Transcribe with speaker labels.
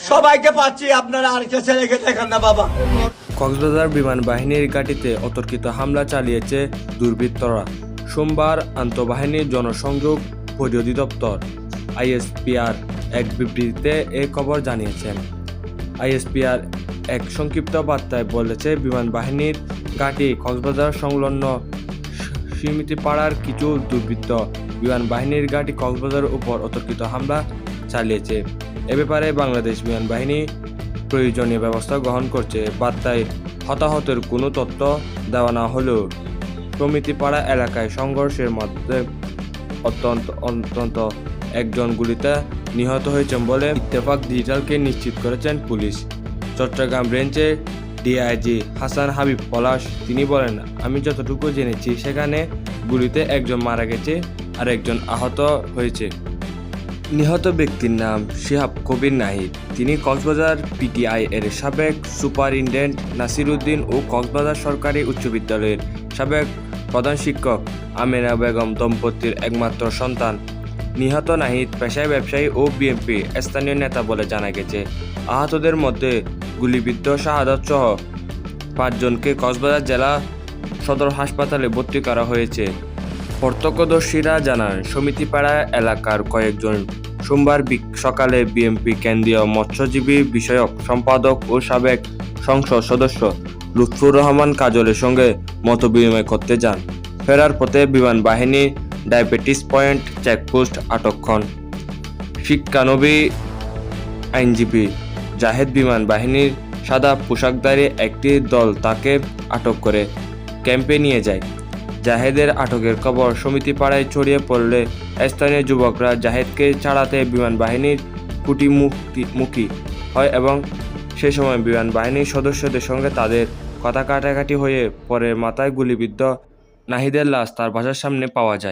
Speaker 1: সবাইকে পাচ্ছি, আপনারা আর কে ছেলেকে দেখেন না বাবা।
Speaker 2: কক্সবাজার বিমান বাহিনীর ঘাঁটিতে অতর্কিত হামলা চালিয়েছে দুর্বৃত্তরা। সোমবার আন্তঃবাহিনী জনসংযোগ পরিদপ্তর আইএসপিআর এক বিবৃতিতে এই খবর জানিয়েছেন। আইএসপিআর এক সংক্ষিপ্ত বার্তায় বলেছে, বিমান বাহিনীর ঘাঁটি কক্সবাজার সংলগ্ন সীমিতিপাড়ার কিছু দুর্বৃত্ত বিমান বাহিনীর ঘাঁটি কক্সবাজারের উপর অতর্কিত হামলা চালিয়েছে। এ ব্যাপারে বাংলাদেশ বিমান বাহিনী প্রয়োজনীয় ব্যবস্থা গ্রহণ করছে। বার্তায় হতাহতের কোনো তথ্য দেওয়া না হলেও সমিতিপাড়া এলাকায় সংঘর্ষের মধ্যে অন্তত একজন গুলিতে নিহত হয়েছেন বলে ইত্তেফাক ডিজিটালকে নিশ্চিত করেছেন পুলিশ। চট্টগ্রাম রেঞ্জের ডিআইজি হাসান হাবিব পলাশ তিনি বলেন, আমি যতটুকু জেনেছি সেখানে গুলিতে একজন মারা গেছে আর একজন আহত হয়েছে। নিহত ব্যক্তির নাম শিহাব কবির নাহিদ। তিনি কক্সবাজার পিটিআই এর সাবেক সুপারিনটেন্ডেন্ট নাসির উদ্দিন ও কক্সবাজার সরকারি উচ্চ বিদ্যালয়ের সাবেক প্রধান শিক্ষক আমেনা বেগম দম্পতির একমাত্র সন্তান। নিহত নাহিদ পেশায় ব্যবসায়ী ও বিএনপি স্থানীয় নেতা বলে জানা গেছে। আহতদের মধ্যে গুলিবিদ্ধ শাহাদাত সহ 5 জনকে কক্সবাজার জেলা সদর হাসপাতালে ভর্তি করা হয়েছে। প্রত্যক্ষদর্শীরা জানান, সমিতিপাড়া এলাকার কয়েকজন সোমবার সকালে বিএনপি কেন্দ্রীয় মৎস্যজীবী বিষয়ক সম্পাদক ও সাবেক সংসদ সদস্য লুৎফুর রহমান কাজলের সঙ্গে মতবিনিময় করতে যান। ফেরার পথে বিমান বাহিনী ডায়াবেটিস পয়েন্ট চেকপোস্ট আটক হন শিক্ষানবী আইনজীবী জাহেদ। বিমান বাহিনীর সাদা পোশাকধারী একটি দল তাকে আটক করে ক্যাম্পে নিয়ে যায়। জাহেদের আটকের খবর সমিতিপাড়ায় ছড়িয়ে পড়লে স্থানীয় যুবকরা জাহেদকে ছাড়াতে বিমান বাহিনীর কুটিমুখী হয় এবং সে সময় বিমান বাহিনীর সদস্যদের সঙ্গে তাদের কথা কাটাকাটি হয়ে পরে মাথায় গুলিবিদ্ধ নাহিদের লাশ তার বাসার সামনে পাওয়া যায়।